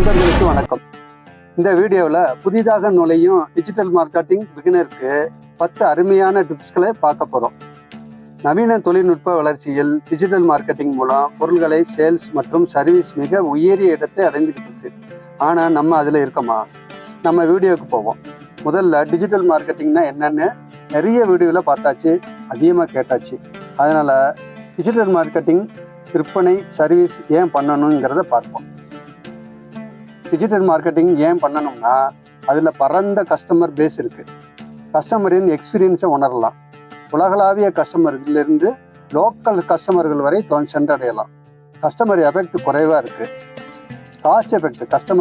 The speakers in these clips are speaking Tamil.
நண்பர்களுக்கு வணக்கம். இந்த வீடியோவில் புதிதாக நுழையும் டிஜிட்டல் மார்க்கெட்டிங் பிகினருக்கு 10 அருமையான டிப்ஸ்களை பார்க்க போகிறோம். நவீன தொழில்நுட்ப வளர்ச்சியில் டிஜிட்டல் மார்க்கெட்டிங் மூலம் பொருள்களை சேல்ஸ் மற்றும் சர்வீஸ் மிக உயரிய இடத்தை அடைந்துக்கிட்டு இருக்கு. ஆனால் நம்ம அதில் இருக்கோமா? நம்ம வீடியோவுக்கு போவோம். முதல்ல டிஜிட்டல் மார்க்கெட்டிங்னா என்னன்னு நிறைய வீடியோவில் பார்த்தாச்சு, அதிகமாக கேட்டாச்சு. அதனால் டிஜிட்டல் மார்க்கெட்டிங் விற்பனை சர்வீஸ் ஏன் பண்ணணுங்கிறத பார்ப்போம். டிஜிட்டல் மார்க்கெட்டிங் ஏன் பண்ணணும்னா அதில் பரந்த கஸ்டமர் பேஸ் இருக்குது. கஸ்டமரின் எக்ஸ்பீரியன்ஸை உணரலாம். உலகளாவிய கஸ்டமர்களிலிருந்து லோக்கல் கஸ்டமர்கள் வரை சென்றடையலாம். கஸ்டமர் எஃபெக்ட் குறைவாக இருக்குது. காஸ்ட் எஃபெக்ட் காஸ்ட்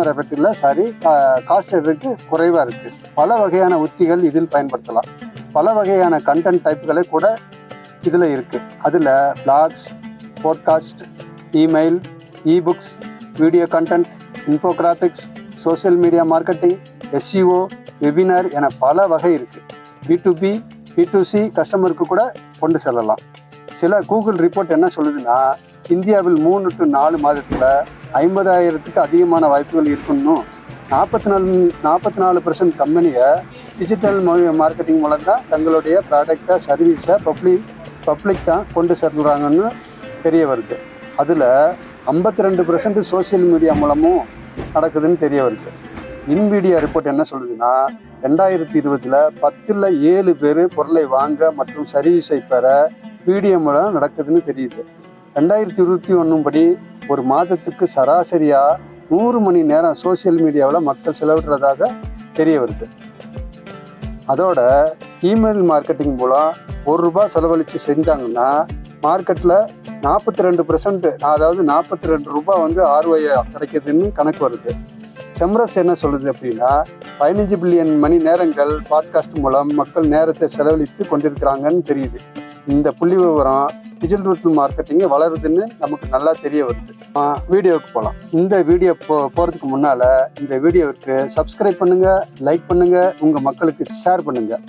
எஃபெக்ட் குறைவாக இருக்குது. பல வகையான உத்திகள் இதில் பயன்படுத்தலாம். பல வகையான கண்டென்ட் டைப்புகளை கூட இதில் இருக்குது. அதில் blogs, podcast, email, ebooks, video content, infographics, social media marketing, SEO, webinar என பல வகை இருக்குது. B2B, B2C கஸ்டமருக்கு கூட கொண்டு செல்லலாம். சில கூகுள் ரிப்போர்ட் என்ன சொல்லுதுன்னா, இந்தியாவில் 3 to 4 மாதத்தில் 50,000க்கு அதிகமான வாய்ப்புகள் இருக்குன்னு. 44% கம்பெனியை டிஜிட்டல் மார்க்கெட்டிங் மூலம் தான் தங்களுடைய ப்ராடக்டை சர்வீஸை பப்ளிக் தான் கொண்டு செல்கிறாங்கன்னு தெரிய வருது. அதில் 52% சோசியல் மீடியா மூலமும் நடக்குதுன்னு தெரிய வருது. இன்மீடியா ரிப்போர்ட் என்ன சொல்லுதுன்னா, 2020 10ல் 7 பேர் பொருளை வாங்க மற்றும் சர்வீஸை பெற மீடியா மூலம் நடக்குதுன்னு தெரியுது. 2021 படி ஒரு மாதத்துக்கு சராசரியாக 100 மணி நேரம் சோசியல் மீடியாவில் மக்கள் செலவிடுறதாக தெரிய வருது. அதோட இமெயில் மார்க்கெட்டிங் மூலம் ₹1 செலவழித்து செஞ்சாங்கன்னா மார்க்கெட்டில் 42%, அதாவது ₹42 ROI கிடைக்குதுன்னு கணக்கு வருது. செம்ரஸ் என்ன சொல்லுது அப்படின்னா, 15 பில்லியன் மணி நேரங்கள் பாட்காஸ்ட் மூலம் மக்கள் நேரத்தை செலவழித்து கொண்டிருக்கிறாங்கன்னு தெரியுது. இந்த புள்ளி விவரம் டிஜிட்டல் மார்க்கெட்டிங் வளருதுன்னு நமக்கு நல்லா தெரிய வருது. வீடியோவுக்கு போகலாம். இந்த வீடியோ போகிறதுக்கு முன்னால் இந்த வீடியோவுக்கு சப்ஸ்கிரைப் பண்ணுங்கள், லைக் பண்ணுங்கள், உங்கள் மக்களுக்கு ஷேர் பண்ணுங்கள்.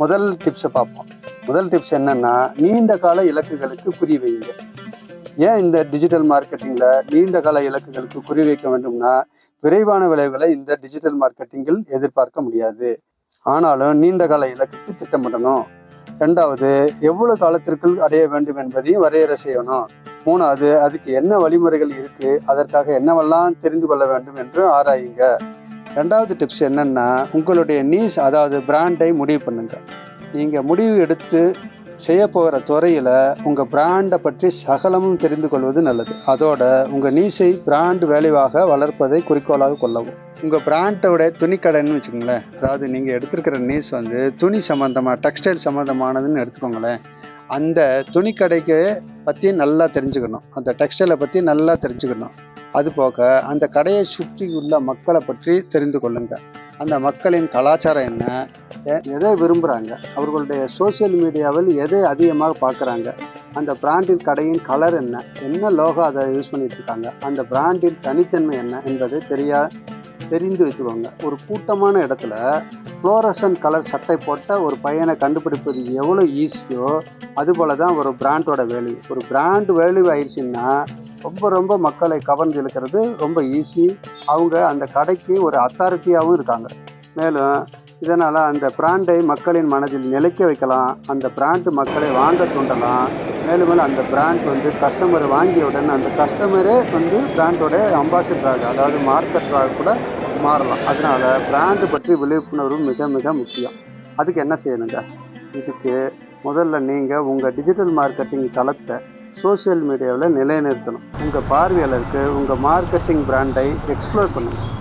முதல் டிப்ஸை பார்ப்போம். முதல் டிப்ஸ் என்னன்னா, நீண்ட கால இலக்குகளுக்கு குறி வைங்க. ஏன் இந்த டிஜிட்டல் மார்க்கெட்டிங்கில் நீண்ட கால இலக்குகளுக்கு குறி வைக்க வேண்டும்னா, விரைவான விளைவுகளை இந்த டிஜிட்டல் மார்க்கெட்டிங்கில் எதிர்பார்க்க முடியாது. ஆனாலும் நீண்ட கால இலக்குக்கு திட்டமிடணும். 2வது, எவ்வளவு காலத்திற்குள் அடைய வேண்டும் என்பதையும் வரையறை செய்யணும். 3வது, அதுக்கு என்ன வழிமுறைகள் இருக்கு, அதற்காக என்னவெல்லாம் தெரிந்து கொள்ள வேண்டும் என்று ஆராயுங்க. 2வது டிப்ஸ் என்னன்னா, உங்களுடைய நீஸ், அதாவது பிராண்டை முடிவு பண்ணுங்க. நீங்கள் முடிவு எடுத்து செய்ய போகிற துறையில் உங்கள் பிராண்டை பற்றி சகலமும் தெரிந்து கொள்வது நல்லது. அதோட உங்கள் நீஸை பிராண்ட் வேலைவாக வளர்ப்பதை குறிக்கோளாக கொள்ளவும். உங்கள் பிராண்டோட துணிக்கடைன்னு வச்சுக்கோங்களேன். அதாவது நீங்கள் எடுத்துருக்கிற நீஸ் துணி சம்மந்தமாக, டெக்ஸ்டைல் சம்மந்தமானதுன்னு எடுத்துக்கோங்களேன். அந்த துணிக்கடைக்கு பற்றி நல்லா தெரிஞ்சுக்கணும், அந்த டெக்ஸ்டைலை பற்றி நல்லா தெரிஞ்சுக்கணும். அது போக அந்த கடையை சுற்றி உள்ள மக்களை பற்றி தெரிந்து கொள்ளுங்கள். அந்த மக்களின் கலாச்சாரம் என்ன, எதை விரும்புகிறாங்க, அவர்களுடைய சோசியல் மீடியாவில் எதை அதிகமாக பார்க்குறாங்க, அந்த பிராண்டின் கடையின் கலர் என்ன லோகோ அதை யூஸ் பண்ணிட்டு இருக்காங்க, அந்த பிராண்டின் தனித்தன்மை என்ன என்பதை தெரிந்து வச்சுக்கோங்க. ஒரு கூட்டமான இடத்துல ஃப்ளோரசன்ட் கலர் சட்டை போட்ட ஒரு பையனை கண்டுபிடிப்பது எவ்வளோ ஈஸியோ அதுபோல தான் ஒரு பிராண்டோட வேல்யூ. ஒரு பிராண்ட் வேல்யூ ஆயிடுச்சுன்னா ரொம்ப மக்களை கவர்ந்து இழுக்கிறது ரொம்ப ஈஸி. அவங்க அந்த கடைக்கு ஒரு அத்தாரிட்டியாகவும் இருக்காங்க. மேலும் இதனால் அந்த பிராண்டை மக்களின் மனதில் நிலைக்க வைக்கலாம். அந்த பிராண்டு மக்களை வாங்க தூண்டலாம். மேலும் அந்த பிராண்ட் கஸ்டமர் வாங்கியவுடன் அந்த கஸ்டமரே பிராண்டோட அம்பாசிடராக, அதாவது மார்க்கெட்டராக கூட மாறலாம். அதனால் பிராண்டு பற்றி விழிப்புணர்வு மிக மிக முக்கியம். அதுக்கு என்ன செய்யணுங்க? இதுக்கு முதல்ல நீங்கள் உங்கள் டிஜிட்டல் மார்க்கெட்டிங் தளத்தை சோசியல் மீடியாவில் நிலைநிறுத்தணும். உங்கள் பார்வையாளருக்கு உங்கள் மார்க்கெட்டிங் பிராண்டை எக்ஸ்ப்ளோர் பண்ணுங்கள்.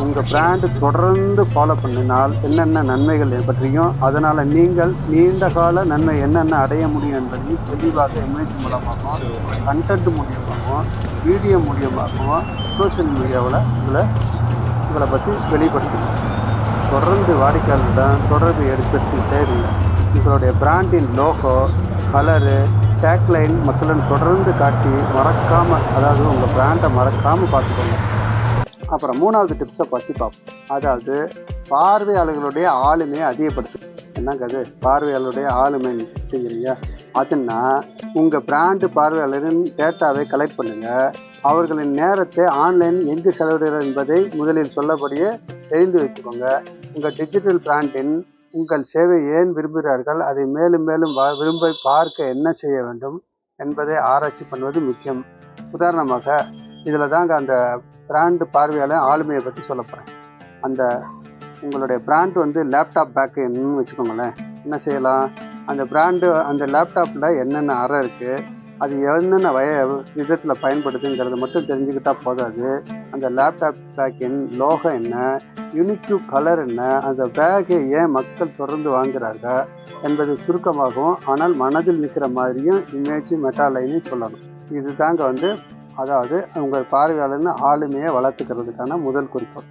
உங்கள் பிராண்டு தொடர்ந்து ஃபாலோ பண்ணினால் என்னென்ன நன்மைகள் பற்றியும், அதனால் நீங்கள் நீண்ட கால நன்மை என்னென்ன அடைய முடியும் என்பதையும் தெளிவாக இமேஜ் மூலமாகவும், கண்டென்ட் மூலியமாகவும், வீடியோ மூலியமாகவும் சோசியல் மீடியாவில் உங்களை பற்றி வெளிப்படுத்தணும். தொடர்ந்து வாடிக்கையாளர்களிடம் தொடர்பு ஏற்படுத்திக்கிட்டே இருங்க. உங்களுடைய பிராண்டின் லோகோ, கலரு, டேக்லைன் மக்களுடன் தொடர்ந்து காட்டி மறக்காமல், அதாவது உங்கள் பிராண்டை மறக்காமல் பார்த்துக்கோங்க. அப்புறம் 3வது டிப்ஸை பற்றி பார்ப்போம். அதாவது பார்வையாளர்களுடைய ஆளுமையை அதிகப்படுத்து. என்னங்க அது பார்வையாளருடைய ஆளுமை செய்கிறீங்க? அதுன்னா உங்கள் பிராண்டு பார்வையாளரின் டேட்டாவை கலெக்ட் பண்ணுங்கள். அவர்களின் நேரத்தை ஆன்லைன் எங்கு செலவிடுகிறது என்பதை முதலில் சொல்லபடியே தெரிந்து வைத்துக்கோங்க. உங்கள் டிஜிட்டல் பிராண்டின் உங்கள் சேவை ஏன் விரும்புகிறார்கள், அதை மேலும் மேலும் விரும்ப பார்க்க என்ன செய்ய வேண்டும் என்பதை ஆராய்ச்சி பண்ணுவது முக்கியம். உதாரணமாக இதில் தாங்க அந்த பிராண்டு பார்வையாளர் ஆளுமையை பற்றி சொல்ல போகிறேன். அந்த உங்களுடைய பிராண்டு வந்து லேப்டாப் பேக்குன்னு வச்சுக்கோங்களேன். என்ன செய்யலாம், அந்த பிராண்டு அந்த லேப்டாப்பில் என்னென்ன அறை இருக்குது, அது என்னென்ன விதத்தில் பயன்படுதுங்கிறத மட்டும் தெரிஞ்சுக்கிட்டால் போதாது. அந்த லேப்டாப் பேக்கின் லோகோ என்ன, யூனிக்யூ கலர் என்ன, அந்த பேக்கை ஏன் மக்கள் தொடர்ந்து வாங்குகிறார்கள் என்பதை சுருக்கமாகவும் ஆனால் மனதில் நிற்கிற மாதிரியும் இமேஜ் மெட்டாலைனையும் சொல்லணும். இது தாங்க வந்து அதாவது உங்கள் பார்வையாளர்னு ஆளுமையை வளர்த்துக்கிறதுக்கான முதல் குறிக்கோள்.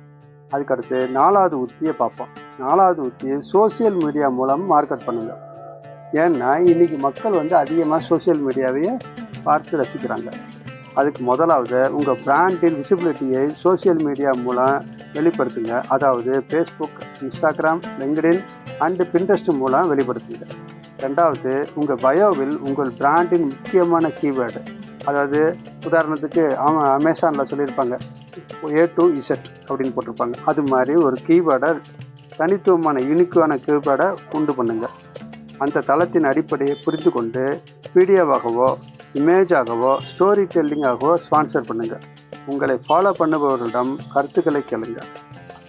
அதுக்கடுத்து 4வது உத்தியை பார்ப்போம். 4வது உத்தி சோசியல் மீடியா மூலம் மார்க்கெட் பண்ணுங்கள். ஏன்னா இன்றைக்கி மக்கள் வந்து அதிகமாக சோசியல் மீடியாவையே பார்த்து ரசிக்கிறாங்க. அதுக்கு முதலாவது உங்கள் பிராண்டின் விசிபிலிட்டியை சோசியல் மீடியா மூலம் வெளிப்படுத்துங்க. அதாவது Facebook, Instagram, LinkedIn and Pinterest மூலம் வெளிப்படுத்துங்க. 2வது உங்கள் பயோவில் உங்கள் பிராண்டின் முக்கியமான கீவேர்டு, அதாவது உதாரணத்துக்கு அமேசானில் சொல்லியிருப்பாங்க A to Z அப்படின்னு போட்டிருப்பாங்க. அது மாதிரி ஒரு கீவேர்டை தனித்துவமான யூனிக்கான கீவேர்டை உண்டு பண்ணுங்கள். அந்த தளத்தின் அடிப்படையை புரிந்து கொண்டு வீடியோவாகவோ இமேஜாகவோ ஸ்டோரி டெல்லிங்காகவோ ஸ்பான்சர் பண்ணுங்கள். உங்களை ஃபாலோ பண்ணுபவர்களிடம் கருத்துக்களை கேளுங்க.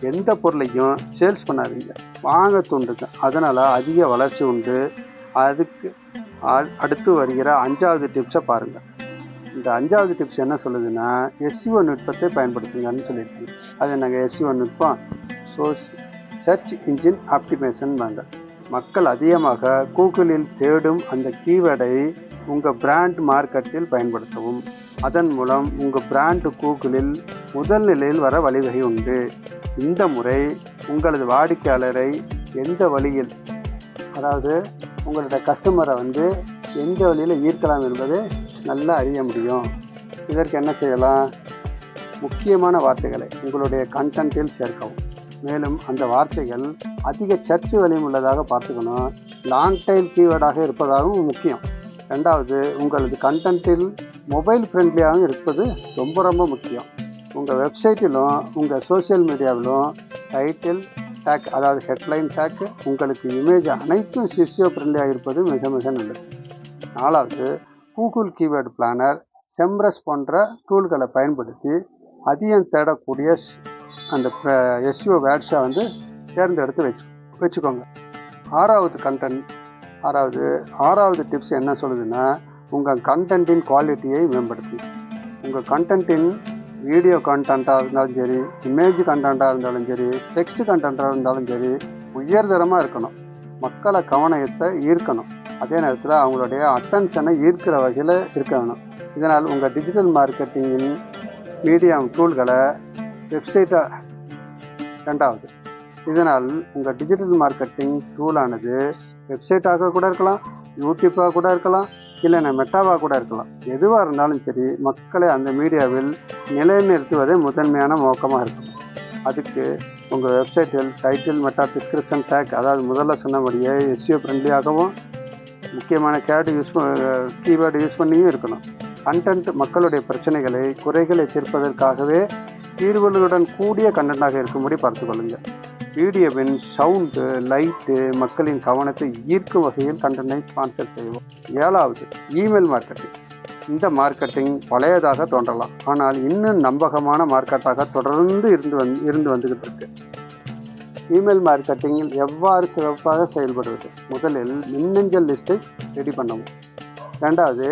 எந்த பொருளையும் சேல்ஸ் பண்ணாதீங்க, வாங்க தூண்டுங்க. அதனால் அதிக வளர்ச்சி உண்டு. அதுக்கு அடுத்து வருகிற 5வது டிப்ஸை பாருங்கள். இந்த 5வது டிப்ஸ் என்ன சொல்லுதுன்னா, SEO நுட்பத்தை பயன்படுத்துங்கன்னு சொல்லியிருக்காங்க. அது நாங்கள் SEO நுட்பம் சர்ச் இன்ஜின் ஆப்டிமேஷன் வாங்க. மக்கள் அதிகமாக கூகுளில் தேடும் அந்த கீவேர்டை உங்கள் பிராண்ட் மார்க்கெட்டில் பயன்படுத்தவும். அதன் மூலம் உங்கள் பிராண்டு கூகுளில் முதல் நிலையில் வர வழிவகை உண்டு. இந்த முறை உங்களது வாடிக்கையாளரை எந்த வழியில், அதாவது உங்களோட கஸ்டமரை வந்து எந்த வழியில் ஈர்க்கலாம் என்பதை நல்லா அறிய முடியும். இதற்கு என்ன செய்யலாம், முக்கியமான வார்த்தைகளை உங்களுடைய கண்டென்ட்டில் சேர்க்கவும். மேலும் அந்த வார்த்தைகள் அதிக சர்ச் வலிமை உள்ளதாக பார்த்துக்கணும். லாங் டைல் கீவேர்டாக இருப்பதாகவும் முக்கியம். 2வது உங்களது கண்டென்ட்டில் மொபைல் ஃப்ரெண்ட்லியாகவும் இருப்பது ரொம்ப ரொம்ப முக்கியம். உங்கள் வெப்சைட்டிலும் உங்கள் சோசியல் மீடியாவிலும் டைட்டில் டேக், அதாவது ஹெட்லைன் டேக், உங்களுக்கு இமேஜ் அனைத்தும் SEO ஃப்ரெண்ட்லியாக இருப்பது மிக மிக நல்லது. 4வது கூகுள் கீவேர்டு பிளானர், செம்ரஸ் போன்ற டூல்களை பயன்படுத்தி அதிகம் தேடக்கூடிய அந்த SEO வேர்ட்ஸை வந்து தேர்ந்தெடுத்து வச்சுக்கோங்க. 6வது டிப்ஸ் என்ன சொல்லுதுன்னா, உங்கள் கண்டென்ட்டின் குவாலிட்டியை மேம்படுத்தி. உங்கள் கண்டென்ட்டின் வீடியோ கண்டென்ட்டாக இருந்தாலும் சரி, இமேஜ் கண்டென்ட்டாக இருந்தாலும் சரி, டெக்ஸ்ட் கண்டென்ட்டாக இருந்தாலும் சரி, உயர்தரமாக இருக்கணும். மக்களை கவனத்தை ஈர்க்கணும். அதே நேரத்தில் அவங்களுடைய அட்டென்ஷனை ஈர்க்கிற வகையில் இருக்க வேணும். இதனால் உங்கள் டிஜிட்டல் மார்க்கெட்டிங்கின் மீடியா டூல்களை வெப்சைட்டாக 2வது இதனால் உங்கள் டிஜிட்டல் மார்க்கெட்டிங் டூலானது வெப்சைட்டாக கூட இருக்கலாம், யூடியூப்பாக கூட இருக்கலாம், இல்லைன்னா மெட்டாவாக கூட இருக்கலாம். எதுவாக இருந்தாலும் சரி, மக்களை அந்த மீடியாவில் நிலைநிறுத்துவதே முதன்மையான நோக்கமாக இருக்கும். அதுக்கு உங்கள் வெப்சைட்டில் டைட்டில், மெட்டா, டிஸ்கிரிப்ஷன், டேக், அதாவது முதல்ல சொன்னபடியே SEO ஃப்ரெண்ட்லியாகவும் முக்கியமான கீவேர்டு யூஸ் பண்ணியும் இருக்கணும். கண்டென்ட் மக்களுடைய பிரச்சனைகளை, குறைகளை தீர்ப்பதற்காகவே தீர்வுகளுடன் கூடிய கண்டென்ட்டாக இருக்கும்படி பார்த்துக்கொள்ளுங்கள். வீடியோவின் சவுண்டு, லைட்டு மக்களின் கவனத்தை ஈர்க்கும் வகையில் கண்டென்ட்டை ஸ்பான்சர் செய்வோம். 7வது இமெயில் மார்க்கெட்டிங். இந்த மார்க்கெட்டிங் பழையதாக தோன்றலாம், ஆனால் இன்னும் நம்பகமான மார்க்கெட்டாக தொடர்ந்து இருந்து வந்துக்கிட்டு இருக்கு. இமெயில் மார்க்கெட்டிங்கில் எவ்வாறு சிறப்பாக செயல்படுவது? முதலில் மின்னஞ்சல் லிஸ்ட்டை ரெடி பண்ணவும். 2வது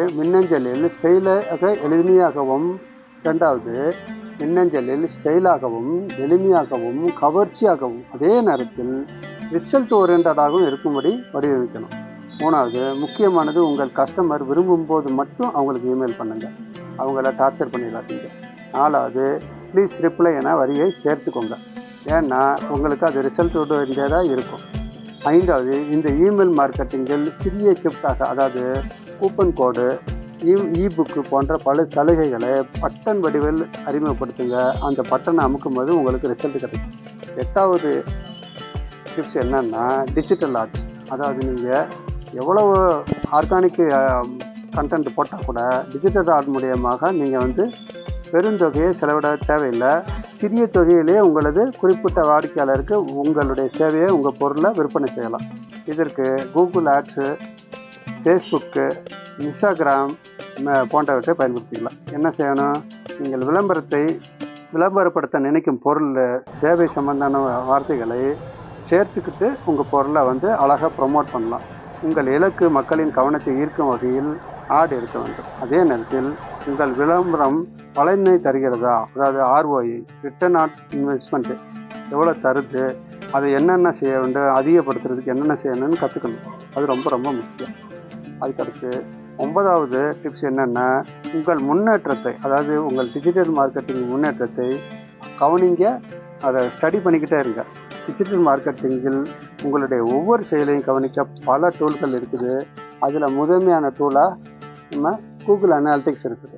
மின்னஞ்சலில் ஸ்டைலாகவும் எளிமையாகவும் கவர்ச்சியாகவும் அதே நேரத்தில் ரிசல்ட் ஓரியன்டாகவும் இருக்கும்படி வடிவமைக்கணும். 3வது முக்கியமானது, உங்கள் கஸ்டமர் விரும்பும் போது மட்டும் அவங்களுக்கு இமெயில் பண்ணுங்கள், அவங்கள டார்ச்சர் பண்ணிடாதீங்க. 4வது ப்ளீஸ் ரிப்ளை என வரியை சேர்த்துக்கோங்க, ஏன்னா உங்களுக்கு அது ரிசல்ட் ஓரியன்டாக இருக்கும். 5வது இந்த இமெயில் மார்க்கெட்டிங்கில் சிறிய கிஃப்டாக, அதாவது கூப்பன் கோடு, இபுக்கு போன்ற பல சலுகைகளை பட்டன் வடிவில் அறிமுகப்படுத்துங்க. அந்த பட்டனை அமுக்கும் போது உங்களுக்கு ரிசல்ட் கிடைக்கும். 8வது டிப்ஸ் என்னன்னா, டிஜிட்டல் ஆர்ட்ஸ். அதாவது நீங்கள் எவ்வளவு ஆர்கானிக் கண்டென்ட் போட்டால் கூட டிஜிட்டல் ஆர்ட் மூலியமாக நீங்கள் வந்து பெருந்தொகையை செலவிட தேவையில்லை. சிறிய தொகையிலே உங்களது குறிப்பிட்ட வாடிக்கையாளருக்கு உங்களுடைய சேவையை, உங்கள் பொருளை விற்பனை செய்யலாம். இதற்கு கூகுள் ஆட்ஸு, ஃபேஸ்புக்கு, இன்ஸ்டாகிராம் போன்றவற்றை பயன்படுத்திக்கலாம். என்ன செய்யணும்? நீங்கள் விளம்பரப்படுத்த நினைக்கும் பொருள், சேவை சம்பந்தமான வார்த்தைகளை சேர்த்துக்கிட்டு உங்கள் பொருளை வந்து அழகாக ப்ரொமோட் பண்ணலாம். உங்கள் இலக்கு மக்களின் கவனத்தை ஈர்க்கும் வகையில் ஆட் இருக்க வேண்டும். அதே நேரத்தில் உங்கள் விளம்பரம் பலனை தருகிறதா, அதாவது ROI, ரிட்டர்ன் ஆன் இன்வெஸ்ட்மெண்ட்டு எவ்வளோ தருது, அதை என்னென்ன செய்ய வேண்டும், அதிகப்படுத்துறதுக்கு என்னென்ன செய்யணும்னு கற்றுக்கணும். அது ரொம்ப ரொம்ப முக்கியம். அதுக்கடுத்து 9வது டிப்ஸ் என்னென்னா, உங்கள் முன்னேற்றத்தை, அதாவது உங்கள் டிஜிட்டல் மார்க்கெட்டிங் முன்னேற்றத்தை கவனிங்க, அதை ஸ்டடி பண்ணிக்கிட்டே இருங்க. டிஜிட்டல் மார்க்கெட்டிங்கில் உங்களுடைய ஒவ்வொரு செயலையும் கவனிக்க பல டூல்கள் இருக்குது. அதில் முதன்மையான டூலாக நம்ம கூகுள் அனாலிட்டிக்ஸ் இருக்குது.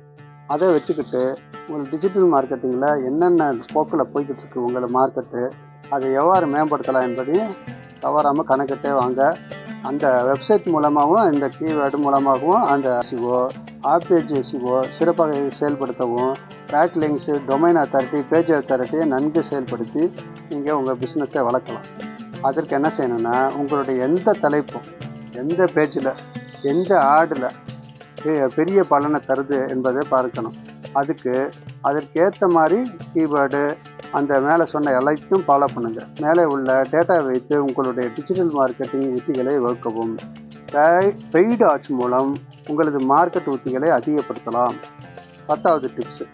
அதை வச்சுக்கிட்டு உங்கள் டிஜிட்டல் மார்க்கெட்டிங்கில் என்னென்ன போக்கில் போய்கிட்டு இருக்கு உங்களை மார்க்கெட்டு, அதை எவ்வாறு மேம்படுத்தலாம் என்பதையும் தவறாமல் கணக்கிட்டே வாங்க. அந்த வெப்சைட் மூலமாகவும், இந்த கீவேர்டு மூலமாகவும் அந்த SEO, ஆப்-பேஜ் SEO சிறப்பாக செயல்படுத்தவும், பேக்லிங்க்ஸு, டொமைன் அத்தாரிட்டி, பேஜ் அத்தாரிட்டியை நன்கு செயல்படுத்தி நீங்கள் உங்கள் பிஸ்னஸை வளர்க்கலாம். அதற்கு என்ன செய்யணும்னா, உங்களுடைய எந்த தலைப்பும், எந்த பேஜில், எந்த ஆடில் பெரிய பலனை தருது என்பதை பார்க்கணும். அதற்கேற்ற மாதிரி கீவேர்டு, அந்த மேலே சொன்ன எல்லாத்தையும் ஃபாலோ பண்ணுங்கள். மேலே உள்ள டேட்டா வைத்து உங்களுடைய டிஜிட்டல் மார்க்கெட்டிங் உத்திகளை வகுக்கவும். பெய்டு ஆட்ஸ் மூலம் உங்களது மார்க்கெட் உத்திகளை அதிகப்படுத்தலாம். 10வது டிப்ஸு,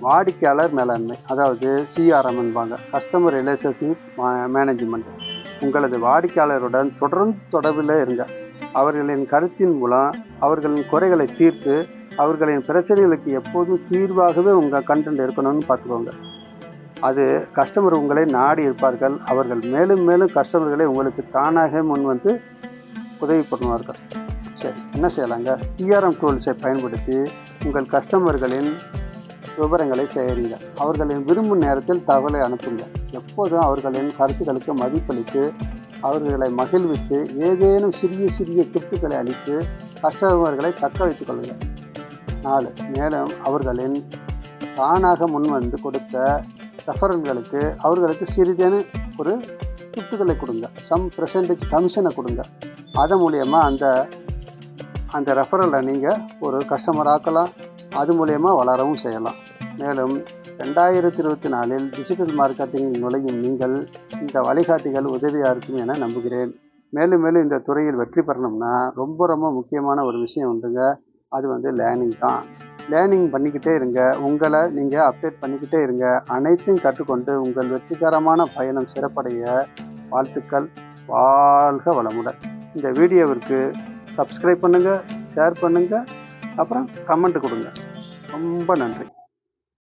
வாடிக்கையாளர் மேலாண்மை, அதாவது CRM என்பாங்க, கஸ்டமர் ரிலேஷன்ஷிப் மேனேஜ்மெண்ட். உங்களது வாடிக்கையாளருடன் தொடர்பில் இருங்க. அவர்களின் கருத்தின் மூலம் அவர்களின் குறைகளை தீர்த்து, அவர்களின் பிரச்சனைகளுக்கு எப்போதும் தீர்வாகவே உங்கள் கண்டென்ட் இருக்கணும்னு பார்த்துக்கோங்க. அது கஸ்டமர் உங்களை நாடி இருப்பார்கள். அவர்கள் மேலும் மேலும் கஸ்டமர்களை உங்களுக்கு தானாக முன் வந்து உதவி பண்ணுவார்கள். சரி, என்ன செய்யலாங்க? CRM டூல்ஸை பயன்படுத்தி உங்கள் கஸ்டமர்களின் விவரங்களை சேகரிங்க. அவர்களின் விரும்பும் நேரத்தில் தகவலை அனுப்புங்க. எப்போதும் அவர்களின் கருத்துக்களுக்கு மதிப்பளித்து, அவர்களை மகிழ்வித்து, ஏதேனும் சிறிய சிறிய கிஃப்ட்டுகளை அளித்து கஸ்டமர்களை தக்க வைத்துக் கொள்ளுங்கள். 4, மேலும் அவர்களின் தானாக முன்வந்து கொடுத்த ரெஃபரல்களுக்கு அவர்களுக்கு சிறிதேனும் ஒரு கிஃப்ட்டுகளை கொடுங்க. சம் % கமிஷனை கொடுங்க. அது மூலயமா அந்த ரெஃபரலை நீங்கள் ஒரு கஸ்டமர் ஆக்கலாம். அது மூலயமா வளரவும் செய்யலாம். மேலும் 2024இல் டிஜிட்டல் மார்க்கெட்டிங் நுழையும் நீங்கள் இந்த வழிகாட்டிகள் உதவியாக இருக்கும் என நம்புகிறேன். மேலும் இந்த துறையில் வெற்றி பெறணும்னா ரொம்ப ரொம்ப முக்கியமான ஒரு விஷயம் உண்டுங்க. அது வந்து லேர்னிங் தான். லேர்னிங் பண்ணிக்கிட்டே இருங்க. உங்களை நீங்கள் அப்டேட் பண்ணிக்கிட்டே இருங்க. அனைத்தையும் கற்றுக்கொண்டு உங்கள் வெற்றிகரமான பயணம் சிறப்படைய வாழ்த்துக்கள். வாழ்க வளமுடன். இந்த வீடியோவிற்கு சப்ஸ்கிரைப் பண்ணுங்கள், ஷேர் பண்ணுங்கள், அப்புறம் கமெண்ட் கொடுங்க. ரொம்ப நன்றி.